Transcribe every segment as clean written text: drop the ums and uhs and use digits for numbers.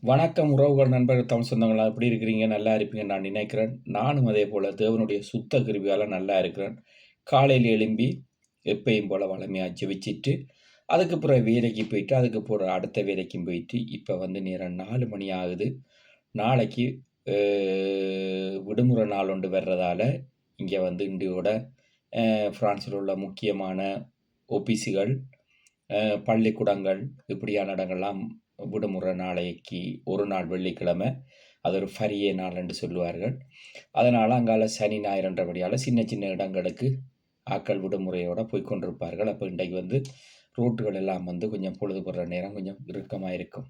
வணக்கம் உறவுகள், நண்பர்கள், தமிழ் சொந்தங்களா எப்படி இருக்கிறீங்க? நல்லா இருப்பீங்கன்னு நான் நினைக்கிறேன். நானும் அதே போல தேவனுடைய சுத்த கிருபையால நல்லா இருக்கிறேன். காலையில எழும்பி எப்பயும் போல வழமையா ஜெபிச்சுட்டு, அதுக்கு பிறகு வேலைக்கு போயிட்டு, அதுக்கு பிறகு அடுத்த வேலைக்கும் போயிட்டு, இப்ப வந்து நேரம் 4 மணி ஆகுது. நாளைக்கு அ விடுமுறை நாள் ஒன்று வர்றதால, இங்க வந்து இண்டியோட பிரான்ஸ்ல உள்ள முக்கியமான ஒபிஸுகள், பள்ளிக்கூடங்கள் இப்படியான இடங்கள்லாம் விடுமுறை நாளைக்கு ஒரு நாள் வெள்ளிக்கிழமை. அது ஒரு ஃபரியே நாள் என்று சொல்லுவார்கள். அதனால் அங்கால சனி ஞாயிறுன்றபடியால் சின்ன சின்ன இடங்களுக்கு ஆக்கள் விடுமுறையோடு போய் கொண்டிருப்பார்கள். அப்போ இன்றைக்கு வந்து ரோட்டுகள் எல்லாம் வந்து கொஞ்சம் பொழுதுபடுற நேரம் கொஞ்சம் இறுக்கமாக இருக்கும்.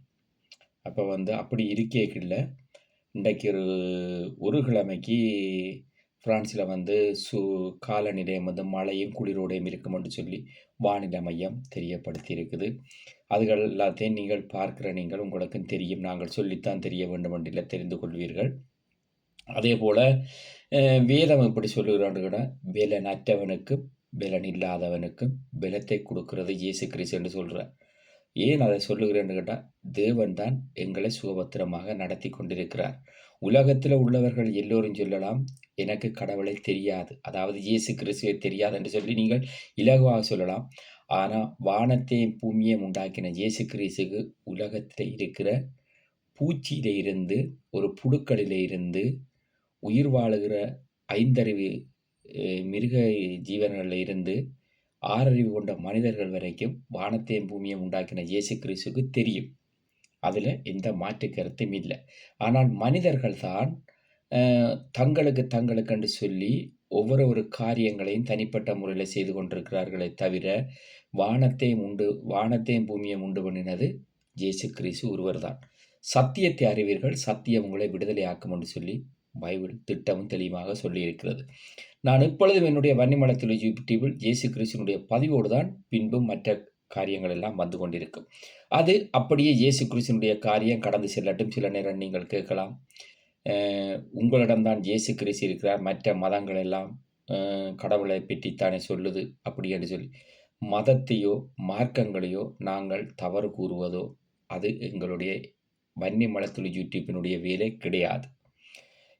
அப்போ வந்து அப்படி இருக்கேக்கில்ல இன்றைக்கு ஒரு கிழமைக்கு பிரான்ஸில் வந்து காலநிலையம் வந்து மழையும் குளிரோடையும் இருக்கும் என்று சொல்லி வானிலை மையம் தெரியப்படுத்தி இருக்குது. அதுகள் எல்லாத்தையும் நீங்கள் பார்க்கிற நீங்கள் உங்களுக்கும் தெரியும். நாங்கள் சொல்லித்தான் தெரிய வேண்டும் என்று தெரிந்து கொள்வீர்கள். அதே போல வேதம் எப்படி சொல்லுகிறான்னு கேட்டால், பெலனற்றவனுக்கும் பெலன் இல்லாதவனுக்கும் பலத்தை கொடுக்கிறது இயேசு கிறிஸ்து என்று சொல்கிறார். ஏன் அதை சொல்லுகிறேன்னு கேட்டால், தேவன் தான் எங்களை சுகபத்திரமாக நடத்தி கொண்டிருக்கிறார். உலகத்தில் உள்ளவர்கள் எல்லோரும் சொல்லலாம், எனக்கு கடவுளை தெரியாது, அதாவது இயேசு கிறிஸ்துவை தெரியாது என்று சொல்லி நீங்கள் இலகுவாக சொல்லலாம். ஆனால் வானத்தையும் பூமியையும் உண்டாக்கின இயேசு கிறிஸ்துக்கு உலகத்தில் இருக்கிற பூச்சியில இருந்து, ஒரு புழுக்களில் இருந்து, உயிர் வாழுகிற ஐந்தறிவு மிருக ஜீவன்களில் இருந்து, ஆறறிவு கொண்ட மனிதர்கள் வரைக்கும் வானத்தையும் பூமியையும் உண்டாக்கின இயேசு கிறிஸ்துவுக்கு தெரியும். அதில் எந்த மாற்று கருத்தும் இல்லை. ஆனால் மனிதர்கள் தான் தங்களுக்கென்று சொல்லி ஒவ்வொரு காரியங்களையும் தனிப்பட்ட முறையில் செய்து கொண்டிருக்கிறார்களே தவிர, வானத்தையும் பூமியையும் உண்டு பண்ணினது இயேசு கிறிஸ்து ஒருவர் தான். சத்தியத்தை அறிவீர்கள், சத்தியம் உங்களை விடுதலையாக்கும் என்று சொல்லி பைபிள் திட்டமும் தெளிவாக சொல்லியிருக்கிறது. நான் இப்பொழுதும் என்னுடைய வன்னிமலத்தில் யூடியூபில் இயேசு கிறிஸ்துவினுடைய பதிவோடு தான் பின்பும் மற்ற காரியங்கள் எல்லாம் வந்து கொண்டிருக்கும். அது அப்படியே இயேசு கிறிஸ்துவினுடைய காரியம் கடந்து செல்லட்டும். சில நேரம் நீங்கள் கேட்கலாம், உங்களிடம்தான் இயேசு கிறிஸ்து இருக்கிறார், மற்ற மதங்கள் எல்லாம் கடவுளை பற்றித்தானே சொல்லுது அப்படி என்று சொல்லி. மதத்தையோ மார்க்கங்களையோ நாங்கள் தவறு கூறுவதோ அது எங்களுடைய வன்னிமலத்துளி யூடியூப்பினுடைய வேலை கிடையாது.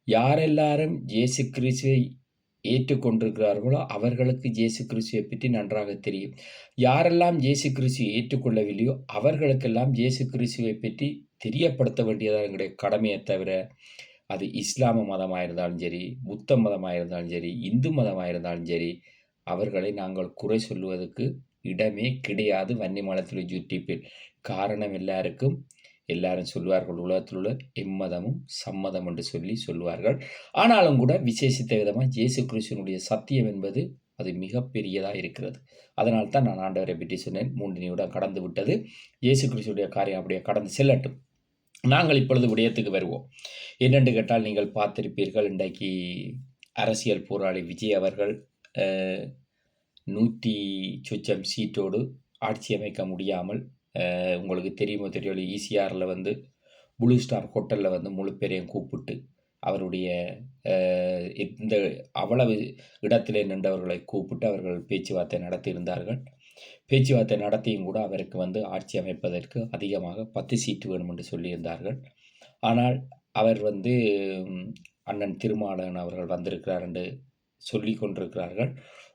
யாரெல்லாரும் இயேசு கிறிஸ்துவை ஏற்றுக்கொண்டிருக்கிறார்களோ அவர்களுக்கு இயேசு கிறிஸ்துவை பற்றி நன்றாக தெரியும். யாரெல்லாம் இயேசு கிறிஸ்துவை ஏற்றுக்கொள்ளவில்லையோ அவர்களுக்கெல்லாம் இயேசு கிறிஸ்துவை பற்றி தெரியப்படுத்த வேண்டியதாக எங்களுடைய கடமையை தவிர, அது இஸ்லாம மதமாக இருந்தாலும் சரி, புத்த மதமாக இருந்தாலும் சரி, இந்து மதமாக இருந்தாலும் சரி, அவர்களை நாங்கள் குறை சொல்லுவதற்கு இடமே கிடையாது வன்னிமலத்தில் யூடியூப்பில். காரணம் எல்லாரும் சொல்வார்கள், உலகத்தில் உள்ள எம்மதமும் சம்மதம் என்று சொல்லி சொல்வார்கள். ஆனாலும் கூட விசேஷித்த விதமாக இயேசு கிறிஸ்துவனுடைய சத்தியம் என்பது அது மிகப்பெரியதாக இருக்கிறது. அதனால் தான் நான் ஆண்டவரை பற்றி சொன்னேன். 3 நிமிடம் கடந்து விட்டது. இயேசு கிறிஸ்துடைய காரியம் அப்படியே கடந்து செல்லட்டும். நாங்கள் இப்பொழுது விடயத்துக்கு வருவோம். என்னென்று கேட்டால், நீங்கள் பார்த்திருப்பீர்கள், இன்றைக்கு அரசியல் போராளி விஜய் அவர்கள் 100 சொச்சம் சீட்டோடு ஆட்சி அமைக்க முடியாமல், உங்களுக்கு தெரியுமோ தெரியல, ஈசிஆரில் வந்து ப்ளூ ஸ்டார் ஹோட்டலில் வந்து முழு பேரையும் கூப்பிட்டு அவருடைய இந்த அவ்வளவு இடத்திலே நின்றவர்களை கூப்பிட்டு அவர்கள் பேச்சுவார்த்தை நடத்தியிருந்தார்கள். பேச்சுவார்த்தை நடத்தியும் கூட அவருக்கு வந்து ஆட்சி அமைப்பதற்கு அதிகமாக 10 சீட்டு வேணும் என்று சொல்லியிருந்தார்கள். ஆனால் அவர் வந்து அண்ணன் திருமாவளவன் அவர்கள் வந்திருக்கிறார் என்று சொல்லி கொண்டிருக்கிறார்கள்.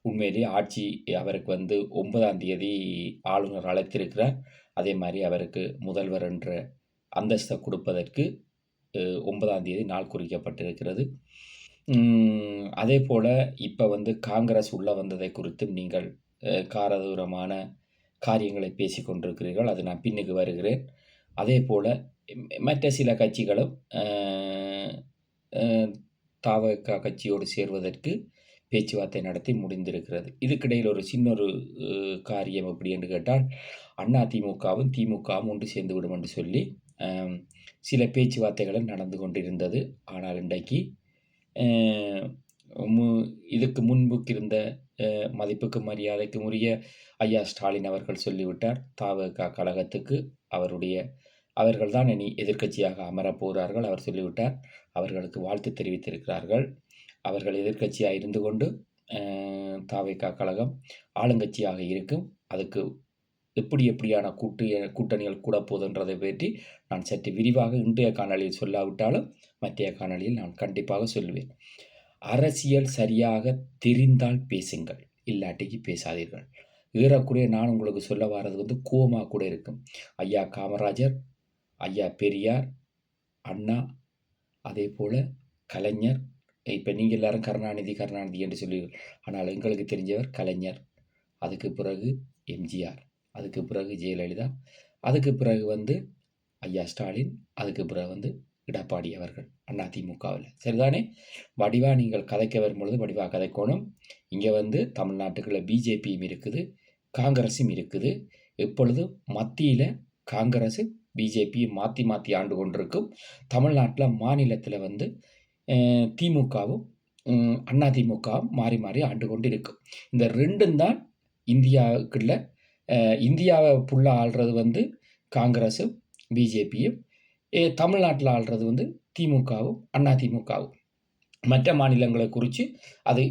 உண்மையிலே ஆட்சி அவருக்கு வந்து 9ஆம் தேதி ஆளுநர் அழைத்திருக்கிறார். அதே மாதிரி அவருக்கு முதல்வர் என்ற அந்தஸ்தை கொடுப்பதற்கு 9ஆம் தேதி நாள் குறிக்கப்பட்டிருக்கிறது. அதே போல் இப்போ வந்து காங்கிரஸ் உள்ள வந்ததை குறித்து நீங்கள் காரதூரமான காரியங்களை பேசி கொண்டிருக்கிறீர்கள். அது நான் பின்னுக்கு வருகிறேன். அதே போல் மற்ற சில கட்சிகளும் தவக கட்சியோடு சேர்வதற்கு பேச்சுவார்த்தை நடத்தி முடிந்திருக்கிறது. இதுக்கிடையில் ஒரு சின்னொரு காரியம் எப்படி என்று கேட்டால், அதிமுகவும் திமுகவும் ஒன்று சேர்ந்து விடும் என்று சொல்லி சில பேச்சுவார்த்தைகளும் நடந்து கொண்டிருந்தது. ஆனால் இன்றைக்கு இதுக்கு முன்புக்கு இருந்த மதிப்புக்கு மரியாதைக்கும் உரிய ஐயா ஸ்டாலின் அவர்கள் சொல்லிவிட்டார், தவக கழகத்துக்கு அவர்கள் தான் இனி எதிர்க்கட்சியாக அமரப் போகிறார்கள். அவர் சொல்லிவிட்டார். அவர்களுக்கு வாழ்த்து தெரிவித்திருக்கிறார்கள். அவர்கள் எதிர்க்கட்சியாக இருந்து கொண்டு தவக கழகம் ஆளுங்கட்சியாக இருக்கும். அதுக்கு எப்படியான கூட்டணிகள் கூட போகுதுன்றதை பற்றி நான் சற்று விரிவாக இன்றைய காணொளியில் சொல்லாவிட்டாலும் மற்றைய காணொளியில் நான் கண்டிப்பாக சொல்லுவேன். அரசியல் சரியாக தெரிந்தால் பேசுங்கள், இல்லாட்டிக்கு பேசாதீர்கள். ஏறக்குறைய நான் உங்களுக்கு சொல்ல வர்றது கோவமாக கூட இருக்கும். ஐயா காமராஜர், ஐயா பெரியார், அண்ணா, அதே போல் கலைஞர், இப்போ நீங்கள் எல்லாரும் கருணாநிதி என்று சொல்லுவீர்கள். ஆனால் எங்களுக்கு தெரிஞ்சவர் கலைஞர், அதுக்கு பிறகு எம்ஜிஆர், அதுக்கு பிறகு ஜெயலலிதா, அதுக்கு பிறகு ஐயா ஸ்டாலின், அதுக்கு பிறகு எடப்பாடி அவர்கள் அதிமுகவில். சரிதானே? வடிவாக நீங்கள் கதைக்க வரும்பொழுது வடிவாக கதைக்கணும். இங்கே தமிழ்நாட்டுக்குள்ள பிஜேபியும் இருக்குது, காங்கிரஸும் இருக்குது. எப்பொழுது மத்தியில் காங்கிரஸு பிஜேபியும் மாற்றி மாற்றி ஆண்டு கொண்டிருக்கும். தமிழ்நாட்டில் மாநிலத்தில் திமுகவும் அதிமுகவும் மாறி மாறி ஆண்டு கொண்டு இருக்கும். இந்த ரெண்டும் தான் இந்தியாவுக்குள்ள. இந்தியாவை ஃபுல்லாக ஆள்றது காங்கிரஸும் பிஜேபியும், தமிழ்நாட்டில் ஆள்றது திமுகவும் அதிமுகவும். மற்ற மாநிலங்களை குறித்து அது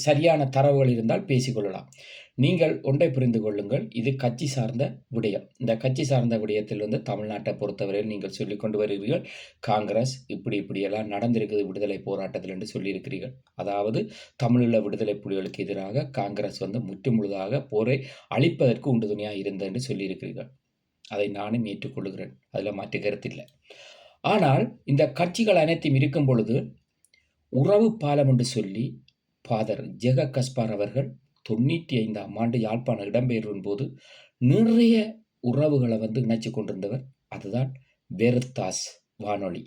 சரியான தரவுகள் இருந்தால் பேசிக்கொள்ளலாம். நீங்கள் ஒன்றை புரிந்து கொள்ளுங்கள், இது கட்சி சார்ந்த விடயம். இந்த கட்சி சார்ந்த விடயத்தில் தமிழ்நாட்டை பொறுத்தவரையில் நீங்கள் சொல்லி கொண்டு வருகிறீர்கள், காங்கிரஸ் இப்படியெல்லாம் நடந்திருக்குது விடுதலை போராட்டத்தில் என்று சொல்லியிருக்கிறீர்கள். அதாவது தமிழீழ விடுதலை புலிகளுக்கு எதிராக காங்கிரஸ் முற்றுமுழுதாக போரை அழிப்பதற்கு உண்டுதுணையாக இருந்தது என்று சொல்லியிருக்கிறீர்கள். அதை நானும் ஏற்றுக்கொள்கிறேன், அதில் மாற்று கருத்தில்லை. ஆனால் இந்த கட்சிகள் அனைத்தும் இருக்கும் பொழுது உறவு பாலம் என்று சொல்லி ஃபாதர் ஜெக கஸ்பார் அவர்கள் 95ஆம் ஆண்டு யாழ்ப்பாணம் இடம்பெயர்வின் போது நிறைய உறவுகளை இணைச்சு கொண்டிருந்தவர். அதுதான் வெர்தாஸ் வானொலி.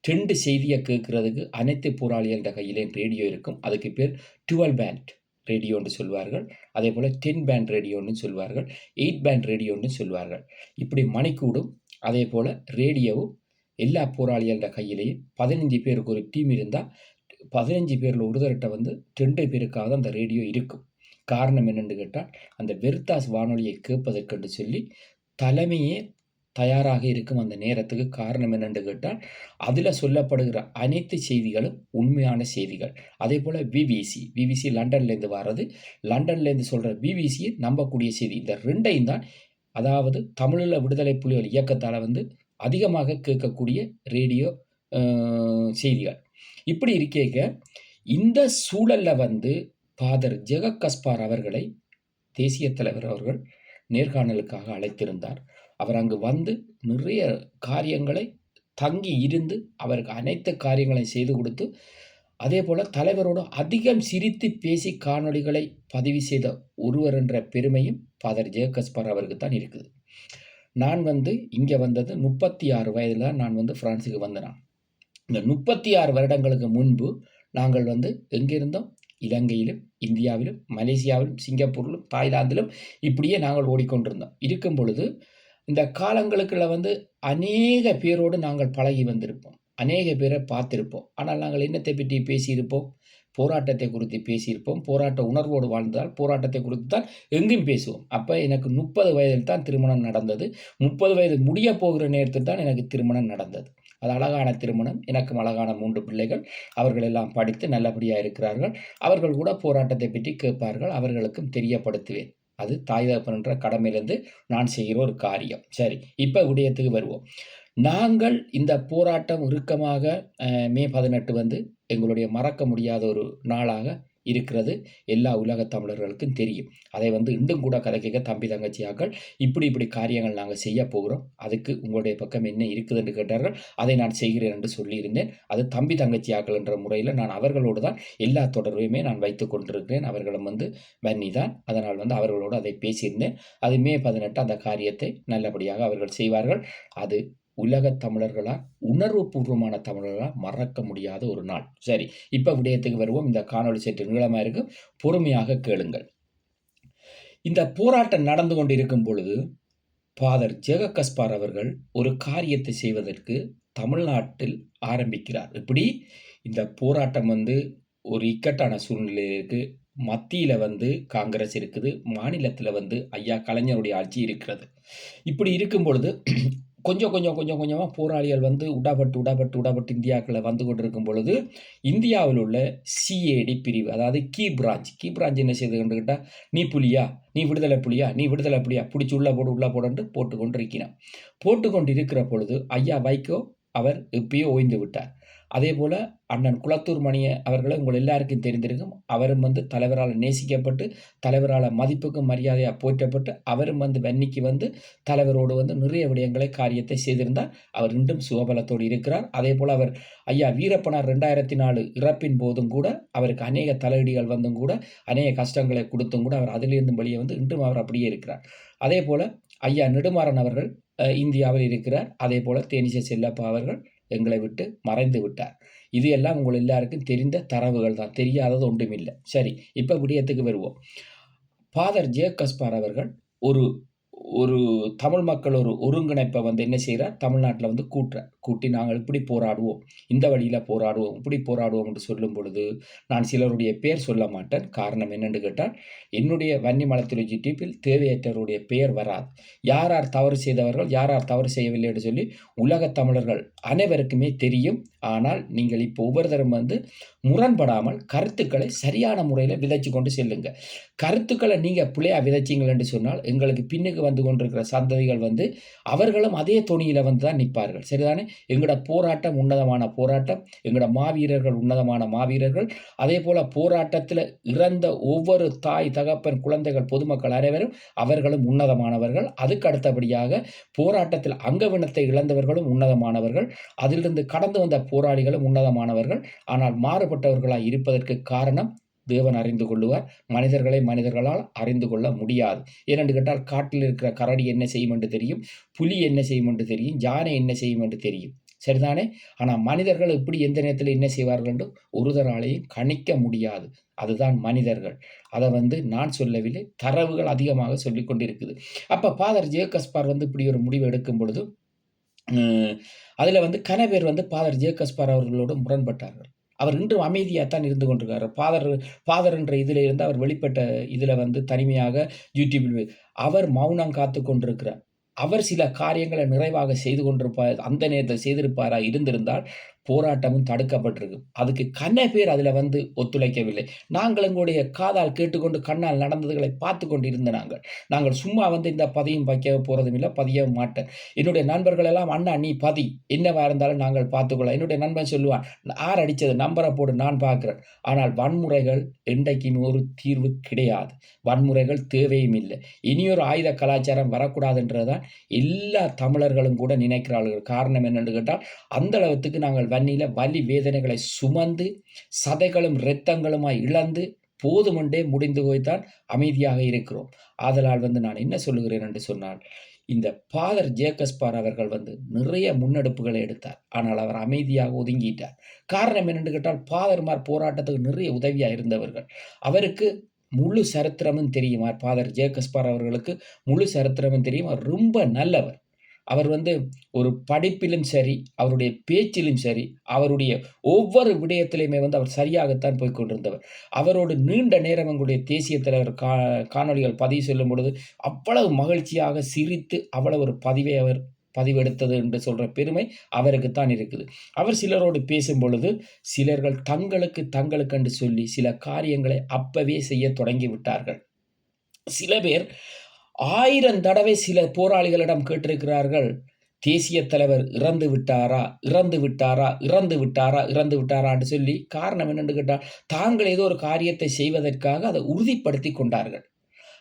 2 செய்தியை கேட்கறதுக்கு அனைத்து போராளிகள கையிலே ரேடியோ இருக்கும். அதுக்கு பேர் 12 பேண்ட் ரேடியோன்னு சொல்வார்கள். அதே போல் 10 பேண்ட் ரேடியோன்னு சொல்வார்கள், 8 பேண்ட் ரேடியோன்னு சொல்வார்கள். இப்படி மணிக்கூடும். அதே போல் ரேடியோவும் எல்லா போராளிகள கையிலேயும் 15 பேருக்கு ஒரு டீம் இருந்தால் 15 பேரில் ஒருத்தர்கிட்ட 2 பேருக்காக தான் அந்த ரேடியோ இருக்கும். காரணம் என்னென்னு கேட்டால், அந்த வெர்தாஸ் வானொலியை கேட்பதற்கென்று சொல்லி தலைமையே தயாராக இருக்கும் அந்த நேரத்துக்கு. காரணம் என்னென்று கேட்டால், அதில் சொல்லப்படுகிற அனைத்து செய்திகளும் உண்மையான செய்திகள். அதே போல் பிபிசி லண்டன்லேருந்து வர்றது, லண்டன்லேருந்து சொல்கிற பிபிசியை நம்பக்கூடிய செய்தி. இந்த ரெண்டையும் தான், அதாவது தமிழீழ விடுதலை புலிகள் இயக்கத்தால் அதிகமாக கேட்கக்கூடிய ரேடியோ செய்திகள். இப்படி இருக்க இந்த சூழலில் ஃபாதர் ஜெக கஸ்பார் அவர்களை தேசிய தலைவர் அவர்கள் நேர்காணலுக்காக அழைத்திருந்தார். அவர் அங்கு நிறைய காரியங்களை தங்கி இருந்து அவருக்கு அனைத்து காரியங்களையும் செய்து கொடுத்து, அதே போல் தலைவரோடு அதிகம் சிரித்து பேசி காணொளிகளை பதிவு செய்த ஒருவர் என்ற பெருமையும் ஃபாதர் ஜெக கஸ்பார் அவருக்கு தான் இருக்குது. நான் இங்கே வந்தது 36 வயதில் தான் நான் பிரான்ஸுக்கு வந்தேன். இந்த 36 வருடங்களுக்கு முன்பு நாங்கள் எங்கே இருந்தோம்? இலங்கையிலும், இந்தியாவிலும், மலேசியாவிலும், சிங்கப்பூரிலும், தாய்லாந்திலும் இப்படியே நாங்கள் ஓடிக்கொண்டிருந்தோம். இருக்கும் பொழுது இந்த காலங்களுக்குள்ள அநேக பேரோடு நாங்கள் பழகி வந்திருப்போம், அநேக பேரை பார்த்திருப்போம். ஆனால் நாங்கள் என்னத்தை பற்றி பேசியிருப்போம்? போராட்டத்தை குறித்து பேசியிருப்போம். போராட்ட உணர்வோடு வாழ்ந்தால் போராட்டத்தை குறித்து தான் எங்கும் பேசுவோம். அப்போ எனக்கு 30 வயதில் தான் திருமணம் நடந்தது. 30 வயது முடிய போகிற நேரத்தில் தான் எனக்கு திருமணம் நடந்தது. அது அழகான திருமணம். எனக்கும் அழகான 3 பிள்ளைகள். அவர்கள் எல்லாம் படித்து நல்லபடியாக இருக்கிறார்கள். அவர்கள் கூட போராட்டத்தை பற்றி கேட்பார்கள், அவர்களுக்கும் தெரியப்படுத்துவேன். அது தாய் தகப்பன்ற கடமையிலிருந்து நான் செய்கிற ஒரு காரியம். சரி, இப்போ விடயத்துக்கு வருவோம். நாங்கள் இந்த போராட்டம் இறுக்கமாக மே 18 எங்களுடைய மறக்க முடியாத ஒரு நாளாக இருக்கிறது. எல்லா உலக தமிழர்களுக்கும் தெரியும். அதை இன்றும் கூட கதை கேட்க தம்பி தங்கச்சியாக்கள் இப்படி காரியங்கள் நாங்கள் செய்ய போகிறோம், அதுக்கு உங்களுடைய பக்கம் என்ன இருக்குது என்று கேட்டார்கள். அதை நான் செய்கிறேன் என்று சொல்லியிருந்தேன். அது தம்பி தங்கச்சியாக்கள் என்ற முறையில் நான் அவர்களோடு தான் எல்லா தொடர்பையுமே நான் வைத்து கொண்டிருக்கிறேன். அவர்களும் வன்னி தான். அதனால் அவர்களோடு அதை பேசியிருந்தேன். அது மே 18 அந்த காரியத்தை நல்லபடியாக அவர்கள் செய்வார்கள். அது உலக தமிழர்களால், உணர்வு பூர்வமான தமிழர்களால் மறக்க முடியாத ஒரு நாள். சரி, இப்போ விடயத்துக்கு வருவோம். இந்த காணொளி சற்று நீளமாக இருக்கு, பொறுமையாக கேளுங்கள். இந்த போராட்டம் நடந்து கொண்டிருக்கும் பொழுது ஃபாதர் ஜெக கஸ்பார் அவர்கள் ஒரு காரியத்தை செய்வதற்கு தமிழ்நாட்டில் ஆரம்பிக்கிறார். இப்படி இந்த போராட்டம் ஒரு இக்கட்டான சூழ்நிலையில் இருக்கு. மத்தியில் காங்கிரஸ் இருக்குது, மாநிலத்தில் ஐயா கலைஞருடைய ஆட்சி இருக்கிறது. இப்படி இருக்கும் பொழுது கொஞ்சம் கொஞ்சமாக போராளிகள் வந்து உடப்பட்டு இந்தியாவுக்குள்ள வந்து கொண்டிருக்கும் பொழுது இந்தியாவில் உள்ள சிஏடி பிரிவு, அதாவது கீ பிரான்ச் என்ன செய்து கொண்டுக்கிட்டா, நீ புலியா, நீ விடுதலை புலியா பிடிச்சி உள்ள போட்டு போட்டு கொண்டு இருக்கிற பொழுது ஐயா வைகோ அவர் எப்பயோ ஓய்ந்து விட்டார். அதே போல அண்ணன் குளத்தூர் மணிய அவர்களை உங்கள் எல்லாருக்கும் தெரிந்திருக்கும். அவரும் வந்து தலைவரால் நேசிக்கப்பட்டு, தலைவரால் மதிப்புக்கும் மரியாதையாக போற்றப்பட்டு, அவரும் வந்து வன்னிக்கு வந்து தலைவரோடு வந்து நிறைய விடயங்களை காரியத்தை செய்திருந்தார். அவர் இன்றும் சுகபலத்தோடு இருக்கிறார். அதே போல் அவர் ஐயா வீரப்பனார் 2004 இறப்பின் போதும் கூட அவருக்கு அநேக தலையீடுகள் வந்தும் கூட, அநேக கஷ்டங்களை கொடுத்தும் கூட அவர் அதிலிருந்து வெளியே வந்து இன்றும் அவர் அப்படியே இருக்கிறார். அதே போல் ஐயா நெடுமாறன் அவர்கள் இந்தியாவில் இருக்கிறார். அதே போல் தேனிசை செல்லப்பா அவர்கள் எங்களை விட்டு மறைந்து விட்டார். இது எல்லாம் உங்கள் எல்லாருக்கும் தெரிந்த தரவுகள் தான், தெரியாதது ஒன்றுமில்லை. சரி, இப்போ விடயத்துக்கு வருவோம். ஃபாதர் ஜேக்கஸ்பார் அவர்கள் ஒரு ஒரு தமிழ் மக்கள் ஒரு ஒருங்கிணைப்பை வந்து என்ன செய்கிறார், தமிழ்நாட்டில் வந்து கூட்டி நாங்கள் இப்படி போராடுவோம், இந்த வழியில் போராடுவோம், இப்படி போராடுவோம் என்று சொல்லும் பொழுது நான் சிலருடைய பேர் சொல்ல மாட்டேன். காரணம் என்னென்று கேட்டால், என்னுடைய வன்னி மலத்திலோஜி டிப்பில் தேவையற்றவருடைய பெயர் வராது. யார் யார் தவறு செய்தவர்கள், யார் யார் தவறு செய்யவில்லை என்று சொல்லி உலகத் தமிழர்கள் அனைவருக்குமே தெரியும். ஆனால் நீங்கள் இப்போ ஒவ்வொருத்தரும் வந்து முரண்படாமல் கருத்துக்களை சரியான முறையில் விதைச்சு கொண்டு செல்லுங்க. கருத்துக்களை நீங்கள் பிள்ளையா விதைச்சிங்கள் என்று சொன்னால் எங்களுக்கு பின்னுக்கு வந்து கொண்டிருக்கிற சந்ததிகள் வந்து அவர்களும் அதே தொனியில் வந்து தான் நிற்பார்கள். சரிதானே? எங்களோட போராட்டம் உன்னதமான போராட்டம், எங்களோட மாவீரர்கள் உன்னதமான மாவீரர்கள். அதே போல் போராட்டத்தில் இறந்த ஒவ்வொரு தாய் தகப்பன் குழந்தைகள் பொதுமக்கள் அனைவரும் அவர்களும் உன்னதமானவர்கள். அதுக்கு அடுத்தபடியாக போராட்டத்தில் அங்கவினத்தை இழந்தவர்களும் உன்னதமானவர்கள். அதிலிருந்து கடந்து வந்த போராளிகளும் உன்னதமானவர்கள். ஆனால் மாறுபட்டவர்களாய் இருப்பதற்கு காரணம் தேவன் அறிந்து கொள்ளுவார். மனிதர்களை மனிதர்களால் அறிந்து கொள்ள முடியாது. ஏனென்று கேட்டால் காட்டில் இருக்கிற கரடி என்ன செய்யும் என்று தெரியும், புலி என்ன செய்யும் என்று தெரியும், யானை என்ன செய்யும் என்று தெரியும். சரிதானே? ஆனால் மனிதர்கள் எப்படி எந்த நேரத்தில் என்ன செய்வார்கள் என்று ஒருதராலையும் கணிக்க முடியாது. அதுதான் மனிதர்கள். அதை வந்து நான் சொல்லவில்லை, தரவுகள் அதிகமாக சொல்லிக் கொண்டிருக்குது. அப்போ ஃபாதர் ஜேக்கஸ்பார் வந்து இப்படி ஒரு முடிவு எடுக்கும் பொழுது அதில் வந்து கனவேர் வந்து ஃபாதர் ஜேக்கஸ்பார் அவர்களோடு முரண்பட்டார்கள். அவர் இன்றும் அமைதியாகத்தான் இருந்து கொண்டிருக்கார். ஃபாதர் என்ற இதில் இருந்து அவர் வெளிப்பட்ட இதில் வந்து தனிமையாக யூடியூபில் அவர் மௌனம் காத்து கொண்டிருக்கிறார். அவர் சில காரியங்களை நிறைவாக செய்து கொண்டிருப்பார், அந்த நேரத்தில் செய்திருப்பாரா இருந்திருந்தால் போராட்டமும் தடுக்கப்பட்டிருக்கு. அதுக்கு கண்ண பேர் அதில் வந்து ஒத்துழைக்கவில்லை. நாங்கள் எங்களுடைய காதால் கேட்டுக்கொண்டு கண்ணால் நடந்ததுகளை பார்த்து கொண்டு இருந்த நாங்கள் சும்மா வந்து இந்த பதியும் வைக்க போகிறதும் இல்லை, பதியவும் மாட்டேன். என்னுடைய நண்பர்கள் எல்லாம் அண்ணா நீ பதி என்னவா இருந்தாலும் நாங்கள் பார்த்துக்கொள்ள. என்னுடைய நண்பன் சொல்லுவான், யார் அடித்தது நம்பரை போடு நான் பார்க்குறேன். ஆனால் வன்முறைகள் என்றைக்குமே ஒரு தீர்வு கிடையாது. வன்முறைகள் தேவையும் இல்லை. இனியொரு ஆயுத கலாச்சாரம் வரக்கூடாதுன்றதான் எல்லா தமிழர்களும் கூட நினைக்கிறார்கள். காரணம் என்னென்று கேட்டால், அந்த அளவுக்கு நாங்கள் வன்னியில வலி வேதனைகளை சுமந்து சதைகளும் இரத்தங்களுமாய் இழந்து போதுமண்டே முடிந்து போய்த்தான் அமைதியாக இருக்கிறோம். ஆதலால் வந்து நான் என்ன சொல்லுகிறேன் என்று சொன்னால், இந்த ஃபாதர் ஜேக்கஸ்பார் அவர்கள் வந்து நிறைய முன்னெடுப்புகளை எடுத்தார். ஆனால் அவர் அமைதியாக ஒதுங்கிட்டார். காரணம் என்னென்று கேட்டால், ஃபாதர்மார் போராட்டத்துக்கு நிறைய உதவியாக இருந்தவர்கள். அவருக்கு முழு சரித்திரமும் தெரியும். ஃபாதர் ஜேக்கஸ்பார் அவர்களுக்கு முழு சரித்திரமும் தெரியும். அவர் ரொம்ப நல்லவர். அவர் வந்து ஒரு படிப்பிலும் சரி, அவருடைய பேச்சிலும் சரி, அவருடைய ஒவ்வொரு விடயத்திலையுமே வந்து அவர் சரியாகத்தான் போய் கொண்டிருந்தவர். அவரோடு நீண்ட நேரம் எங்களுடைய தேசிய தலைவர் காணொலிகள் பதிவு சொல்லும் பொழுது அவ்வளவு மகிழ்ச்சியாக சிரித்து அவ்வளவு ஒரு அவர் பதிவெடுத்தது என்று சொல்கிற பெருமை அவருக்குத்தான் இருக்குது. அவர் சிலரோடு பேசும் பொழுது சிலர்கள் தங்களுக்கு என்று சொல்லி சில காரியங்களை அப்பவே செய்ய தொடங்கி விட்டார்கள். சில பேர் 1000 தடவை சில போராளிகளிடம் கேட்டிருக்கிறார்கள், தேசிய தலைவர் இறந்து விட்டாரா என்று சொல்லி. காரணம் என்னென்று கேட்டால், தாங்கள் ஏதோ ஒரு காரியத்தை செய்வதற்காக அதை உறுதிப்படுத்தி கொண்டார்கள்.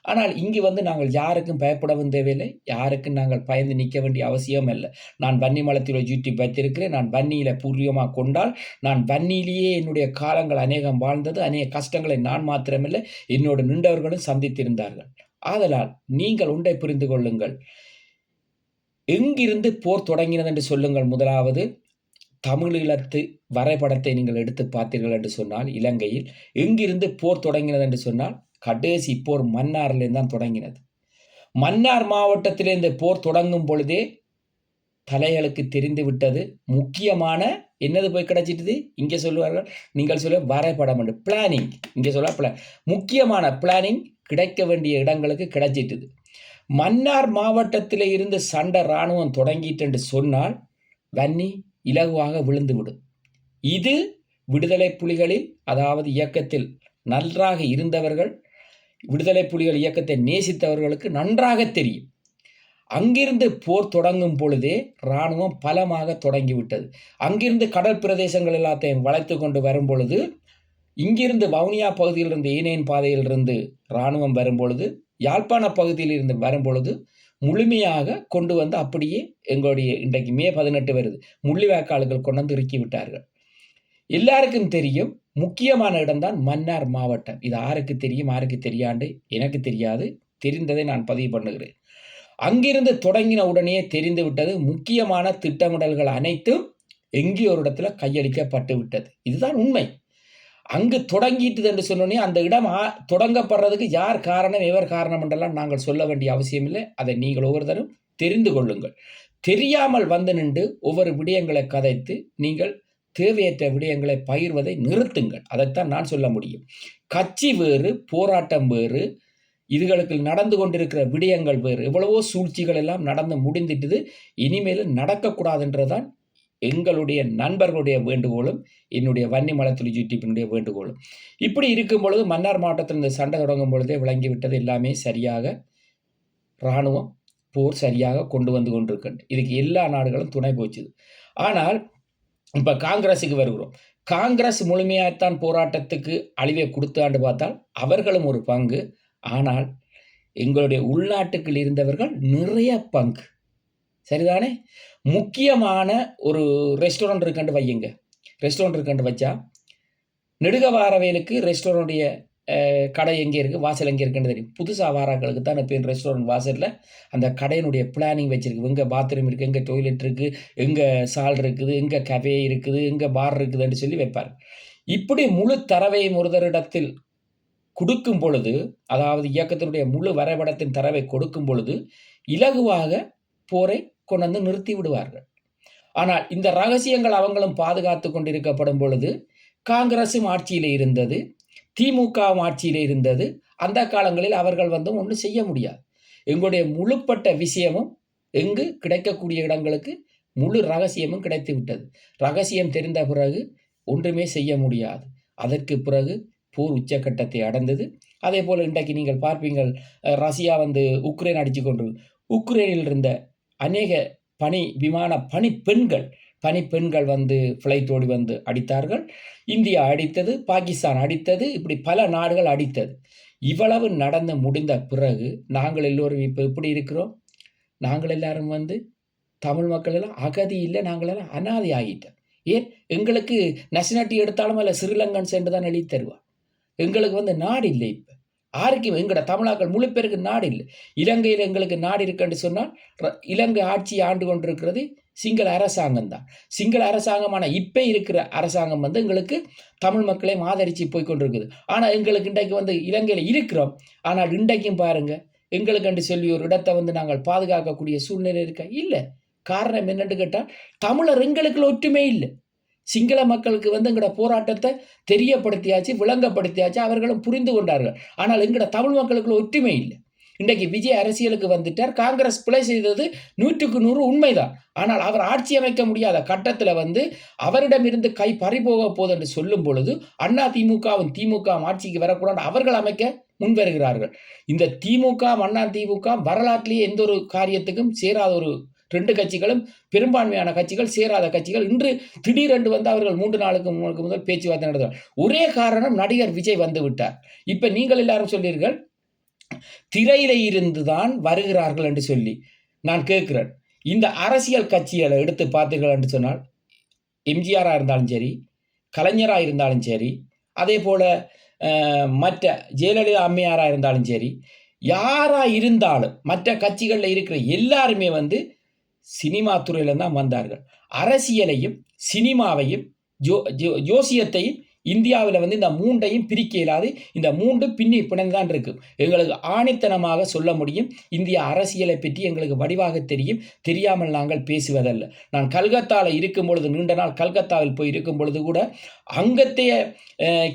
ஆனால் இங்கு வந்து நாங்கள் யாருக்கும் பயப்படவும் தேவையில்லை, யாருக்கும் நாங்கள் பயந்து நிற்க வேண்டிய அவசியம் இல்லை. நான் வன்னி மலத்தில் யூடியூப் வைத்திருக்கிறேன். நான் வன்னியில் பூர்வமாக கொண்டால், நான் வன்னியிலேயே என்னுடைய காலங்கள் அநேகம் வாழ்ந்தது. அநேக கஷ்டங்களை நான் மாத்திரமில்லை, என்னோடு நின்றவர்களும் சந்தித்திருந்தார்கள். ஆதலால் நீங்கள் ஒன்றை புரிந்து கொள்ளுங்கள். எங்கிருந்து போர் தொடங்கினது என்று சொல்லுங்கள். முதலாவது தமிழீழத்து வரைபடத்தை நீங்கள் எடுத்து பார்த்தீர்கள் என்று சொன்னால், இலங்கையில் எங்கிருந்து போர் தொடங்கினது என்று சொன்னால், கடைசி போர் மன்னாரிலிருந்து தான் தொடங்கினது. மன்னார் மாவட்டத்திலிருந்து போர் தொடங்கும் பொழுதே தலைகளுக்கு தெரிந்து விட்டது. முக்கியமான என்னது போய் கிடைச்சிட்டது, இங்கே சொல்லுவார்கள், நீங்கள் சொல்ல வரைபடம் என்று பிளானிங், இங்கே சொல்ல முக்கியமான பிளானிங் கிடைக்க வேண்டிய இடங்களுக்கு கிடைச்சிட்டுது. மன்னார் மாவட்டத்தில் இருந்து சண்டை இராணுவம் தொடங்கிட்டு என்று சொன்னால் வன்னி இலகுவாக விழுந்துவிடும். இது விடுதலை புலிகளில், அதாவது இயக்கத்தில் நன்றாக இருந்தவர்கள், விடுதலை புலிகள் இயக்கத்தை நேசித்தவர்களுக்கு நன்றாக தெரியும். அங்கிருந்து போர் தொடங்கும் பொழுதே இராணுவம் பலமாக தொடங்கிவிட்டது. அங்கிருந்து கடல் பிரதேசங்கள் எல்லாத்தையும் வளைத்து கொண்டு வரும் பொழுது, இங்கிருந்து வவுனியா பகுதியிலிருந்து ஏனையின் பாதையிலிருந்து இராணுவம் வரும்பொழுது, யாழ்ப்பாண பகுதியில் இருந்து வரும்பொழுது முழுமையாக கொண்டு வந்து அப்படியே எங்களுடைய இன்றைக்கு மே 18 வருது, முள்ளிவாய்க்கால்கள் கொண்டு வந்து இறுக்கி விட்டார்கள். எல்லாருக்கும் தெரியும், முக்கியமான இடம்தான் மன்னார் மாவட்டம். இது யாருக்கு தெரியும் யாருக்கு தெரியாண்டு எனக்கு தெரியாது, தெரிந்ததை நான் பதிவு பண்ணுகிறேன். அங்கிருந்து தொடங்கின உடனே தெரிந்து விட்டது, முக்கியமான திட்டமிடல்கள் அனைத்தும் எங்கேயோ ஒரு இடத்துல கையளிக்கப்பட்டு விட்டது. இதுதான் உண்மை. அங்கு தொடங்கிட்டு என்று சொன்னோன்னே அந்த இடம் தொடங்கப்படுறதுக்கு யார் காரணம் எவர் காரணம் என்றெல்லாம் நாங்கள் சொல்ல வேண்டிய அவசியம் இல்லை. அதை நீங்கள் ஒவ்வொருத்தரும் தெரிந்து கொள்ளுங்கள். தெரியாமல் வந்து நின்று ஒவ்வொரு விடயங்களை கதைத்து நீங்கள் தேவையற்ற விடயங்களை பகிர்வதை நிறுத்துங்கள். அதைத்தான் நான் சொல்ல முடியும். கட்சி வேறு, போராட்டம் வேறு, இதுகளுக்கு நடந்து கொண்டிருக்கிற விடயங்கள் வேறு. எவ்வளவோ சூழ்ச்சிகள் எல்லாம் நடந்து முடிந்துட்டுது, இனிமேலும் நடக்கக்கூடாதுன்றதான் எங்களுடைய நண்பர்களுடைய வேண்டுகோளும் என்னுடைய வன்னி மலத்துளி யூடியூப்பினுடைய வேண்டுகோளும். இப்படி இருக்கும் பொழுது மன்னார் மாவட்டத்தில் இந்த சண்டை தொடங்கும் பொழுதே விளங்கிவிட்டது, எல்லாமே சரியாக இராணுவம் போர் சரியாக கொண்டு வந்து கொண்டிருக்கின்ற. இதுக்கு எல்லா நாடுகளும் துணை போச்சுது. ஆனால் இப்போ காங்கிரஸுக்கு வருகிறோம். காங்கிரஸ் முழுமையாகத்தான் போராட்டத்துக்கு அழிவை கொடுத்தாண்டு பார்த்தால் அவர்களும் ஒரு பங்கு. ஆனால் எங்களுடைய உள்நாட்டுக்குள் இருந்தவர்கள் நிறைய பங்கு. சரிதானே? முக்கியமான ஒரு ரெஸ்டாரண்ட் இருக்கண்டு வையுங்க. ரெஸ்டாரண்ட் இருக்கண்டு வச்சா நெடுகவாரவேலுக்கு ரெஸ்டாரண்டைய கடை எங்கே இருக்குது, வாசல் எங்கே இருக்குன்னு தெரியும். புதுசாக வாராக்களுக்கு தான் இப்போ ரெஸ்டாரண்ட் வாசலில் அந்த கடையினுடைய பிளானிங் வச்சுருக்கு. எங்கே பாத்ரூம் இருக்குது, எங்கே டாய்லெட் இருக்குது, எங்கே சால் இருக்குது, எங்கே கஃபே இருக்குது, எங்கே பார் இருக்குதுன்னு சொல்லி வைப்பார். இப்படி முழு தரவையும் ஒருத்தரிடத்தில் கொடுக்கும் பொழுது, அதாவது இயக்கத்தினுடைய முழு வரைபடத்தின் தரவை கொடுக்கும் பொழுது இலகுவாக போரை கொண்டு வந்து நிறுத்தி விடுவார்கள். ஆனால் இந்த ரகசியங்கள் அவங்களும் பாதுகாத்து கொண்டிருக்கப்படும் பொழுது காங்கிரஸும் ஆட்சியில் இருந்தது, திமுகவும் ஆட்சியில் இருந்தது. அந்த காலங்களில் அவர்கள் வந்து ஒன்றும் செய்ய முடியாது. எங்களுடைய முழுப்பட்ட விஷயமும் எங்கு கிடைக்கக்கூடிய இடங்களுக்கு முழு ரகசியமும் கிடைத்து விட்டது. ரகசியம் தெரிந்த பிறகு ஒன்றுமே செய்ய முடியாது. அதற்கு பிறகு போர் உச்சக்கட்டத்தை அடைந்தது. அதே போல் இன்றைக்கு நீங்கள் பார்ப்பீங்கள், ரஷ்யா வந்து உக்ரைன் அடித்து கொண்டு, உக்ரைனில் இருந்த அநேக விமான பணிப்பெண்கள் வந்து ஃப்ளைட்டோடு வந்து அடித்தார்கள். இந்தியா அடித்தது, பாகிஸ்தான் அடித்தது, இப்படி பல நாடுகள் அடித்தது. இவ்வளவு நடந்து முடிந்த பிறகு நாங்கள் எல்லோரும் இப்போ எப்படி இருக்கிறோம்? நாங்கள் எல்லாரும் வந்து தமிழ் மக்கள் எல்லாம் அகதி இல்லை, நாங்கள் எல்லாம் அனாதை ஆகிட்டோம். ஏன்? எங்களுக்கு நேஷனாலிட்டி எடுத்தாலும் அல்ல ஸ்ரீலங்கன் சென்று தான் எழுதி தருவா. எங்களுக்கு வந்து நாடு இல்லை. இப்போ யாருக்கும் எங்களோட தமிழாக்கள் முழு பேருக்கு நாடு இல்லை. இலங்கையில் எங்களுக்கு நாடு இருக்குன்னு சொன்னால் இலங்கை ஆட்சி ஆண்டு கொண்டிருக்கிறது சிங்கள அரசாங்கம் தான். சிங்கள அரசாங்கமான இப்போ இருக்கிற அரசாங்கம் வந்து எங்களுக்கு தமிழ் மக்களையும் ஆதரித்து போய்கொண்டிருக்குது. ஆனால் எங்களுக்கு இன்றைக்கு வந்து இலங்கையில் இருக்கிறோம். ஆனால் இன்றைக்கும் பாருங்கள், எங்களுக்கு சொல்லி ஒரு இடத்தை வந்து நாங்கள் பாதுகாக்கக்கூடிய சூழ்நிலை இருக்க இல்லை. காரணம் என்னென்னு கேட்டால் தமிழர் எங்களுக்குள்ள ஒற்றுமை இல்லை. சிங்கள மக்களுக்கு வந்து எங்களோட போராட்டத்தை தெரியப்படுத்தியாச்சு, விளங்கப்படுத்தியாச்சு, அவர்களும் புரிந்து கொண்டார்கள். ஆனால் எங்களோட தமிழ் மக்களுக்குள்ள ஒற்றுமை இல்லை. இன்றைக்கு விஜய் அரசியலுக்கு வந்துட்டார். காங்கிரஸ் பிழை செய்தது 100க்கு 100 உண்மைதான். ஆனால் அவர் ஆட்சி அமைக்க முடியாத கட்டத்தில் வந்து அவரிடமிருந்து கை பறிபோக போகுது என்று சொல்லும் பொழுது அதிமுகவும் திமுகவும் ஆட்சிக்கு வரக்கூடாது அவர்கள் அமைக்க முன்வருகிறார்கள். இந்த திமுக அதிமுக வரலாற்றிலேயே எந்த ஒரு காரியத்துக்கும் சேராத ஒரு 2 கட்சிகளும், பெரும்பான்மையான கட்சிகள், சேராத கட்சிகள். இன்று திடீரென்று வந்து அவர்கள் 3 நாளுக்கு முதல் பேச்சுவார்த்தை நடத்துவார். ஒரே காரணம், நடிகர் விஜய் வந்து விட்டார். இப்ப நீங்கள் எல்லாரும் சொல்லீர்கள் திரையில இருந்துதான் வருகிறார்கள் என்று சொல்லி. நான் கேட்கிறேன், இந்த அரசியல் கட்சிகளை எடுத்து பார்த்தீர்கள் என்று சொன்னால், எம்ஜிஆரா இருந்தாலும் சரி, கலைஞரா இருந்தாலும் சரி, அதே போல மற்ற ஜெயலலிதா அம்மையாரா இருந்தாலும் சரி, யாரா இருந்தாலும் மற்ற கட்சிகளில் இருக்கிற எல்லாருமே வந்து சினிமா துறையில தான் வந்தார்கள். அரசியலையும் சினிமாவையும் ஜோசியத்தையும் இந்தியாவில் வந்து இந்த 3ஐயும் பிரிக்க இயலாது. இந்த 3 பின்னி பிணைந்துதான் இருக்கு. எங்களுக்கு ஆணித்தனமாக சொல்ல முடியும், இந்திய அரசியலை பற்றி எங்களுக்கு வடிவாக தெரியும். தெரியாமல் நாங்கள் பேசுவதல்ல. நான் கல்கத்தாவில் இருக்கும் பொழுது, நீண்ட நாள் கல்கத்தாவில் போய் இருக்கும் பொழுது கூட அங்கத்தைய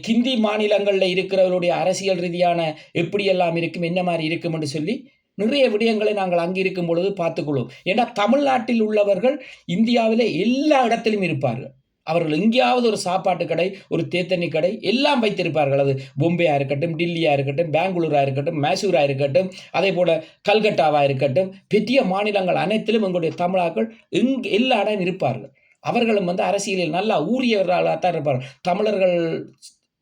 கிந்தி மாநிலங்களில் இருக்கிறவருடைய அரசியல் ரீதியான எப்படியெல்லாம் இருக்கும், என்ன மாதிரி இருக்கும் என்று சொல்லி நிறைய விடயங்களை நாங்கள் அங்கே இருக்கும் பொழுது பார்த்துக்கொள்வோம். ஏன்னா தமிழ்நாட்டில் உள்ளவர்கள் இந்தியாவிலே எல்லா இடத்திலும் இருப்பார்கள். அவர்கள் எங்கேயாவது ஒரு சாப்பாட்டு கடை, ஒரு தேத்தண்ணி கடை எல்லாம் வைத்திருப்பார்கள். அது பொம்பையா இருக்கட்டும், டில்லியா இருக்கட்டும், பெங்களூரா இருக்கட்டும், மைசூரா இருக்கட்டும், அதேபோல கல்கட்டாவா இருக்கட்டும், பெரிய மாநிலங்கள் அனைத்திலும் எங்களுடைய தமிழாக்கள் எல்லா இடம் இருப்பார்கள். அவர்களும் அரசியலில் நல்லா ஊறியவர்களாக தான் இருப்பார்கள். தமிழர்கள்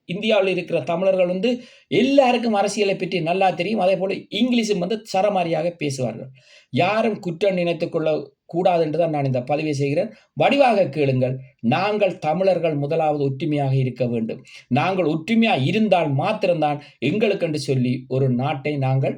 இந்தியாவில் இருக்கிற தமிழர்கள் எல்லாருக்கும் அரசியலை பற்றி நல்லா தெரியும். அதே போல இங்கிலீஷும் சரமாரியாக பேசுவார்கள். யாரும் குற்றம் நினைத்துக் கொள்ள கூடாது என்றுதான் நான் இந்த பதிவை செய்கிறேன். வடிவாக கேளுங்கள். நாங்கள் தமிழர்கள் முதலாவது ஒற்றுமையாக இருக்க வேண்டும். நாங்கள் ஒற்றுமையாக இருந்தால் மாத்திரம்தான் எங்களுக்கென்று சொல்லி ஒரு நாட்டை நாங்கள்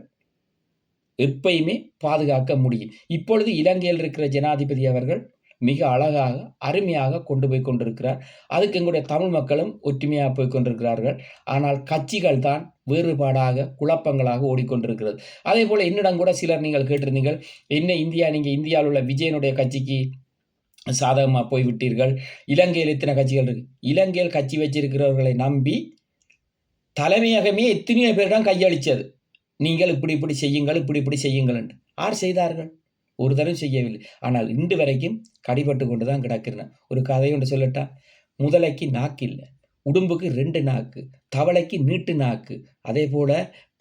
எப்பயுமே பாதுகாக்க முடியும். இப்பொழுது இலங்கையில் இருக்கிற ஜனாதிபதி அவர்கள் மிக அழகாக அருமையாக கொண்டு போய் கொண்டிருக்கிறார். அதுக்கு எங்களுடைய தமிழ் மக்களும் ஒற்றுமையாக போய் கொண்டிருக்கிறார்கள். ஆனால் கட்சிகள் தான் வேறுபாடாக குழப்பங்களாக ஓடிக்கொண்டிருக்கிறது. அதே போல என்னிடம் கூட சிலர் நீங்கள் கேட்டிருந்தீர்கள், என்ன நீங்கள் இந்தியாவில் உள்ள விஜயனுடைய கட்சிக்கு சாதகமாக போய்விட்டீர்கள், இலங்கையில் எத்தனை கட்சிகள் இருக்கு? இலங்கையில் கட்சி வச்சிருக்கிறவர்களை நம்பி தலைமையகமே எத்தனையோ பேரிடம் கையளித்தது. நீங்கள் இப்படி செய்யுங்கள், இப்படி செய்யுங்கள் என்று. யார் செய்தார்கள்? ஒரு தடவை செய்யவில்லை. ஆனால் இன்று வரைக்கும் கடிபட்டு கொண்டு தான் கிடக்கிறேன். ஒரு கதை ஒன்று சொல்லட்டா? முதலைக்கு நாக்கு இல்லை, உடும்புக்கு 2 நாக்கு, தவளைக்கு நீட்டு நாக்கு, அதே போல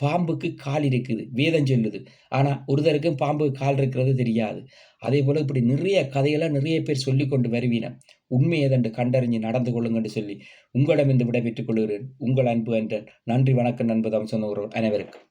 பாம்புக்கு கால் இருக்குது, வேதம் சொல்லுது. ஆனால் ஒருத்தருக்கும் பாம்புக்கு கால் இருக்கிறது தெரியாது. அதே போல இப்படி நிறைய கதைகளை நிறைய பேர் சொல்லி கொண்டு வருவீன. உண்மை எதென்று கண்டறிஞ்சு நடந்து கொள்ளுங்கன்னு சொல்லி உங்களிடம் இந்த விடை பெற்றுக் கொள்கிறேன். உங்கள் அன்பு என்ற நன்றி வணக்கம் நண்பதாம் சொன்னவர்கள் அனைவருக்கும்.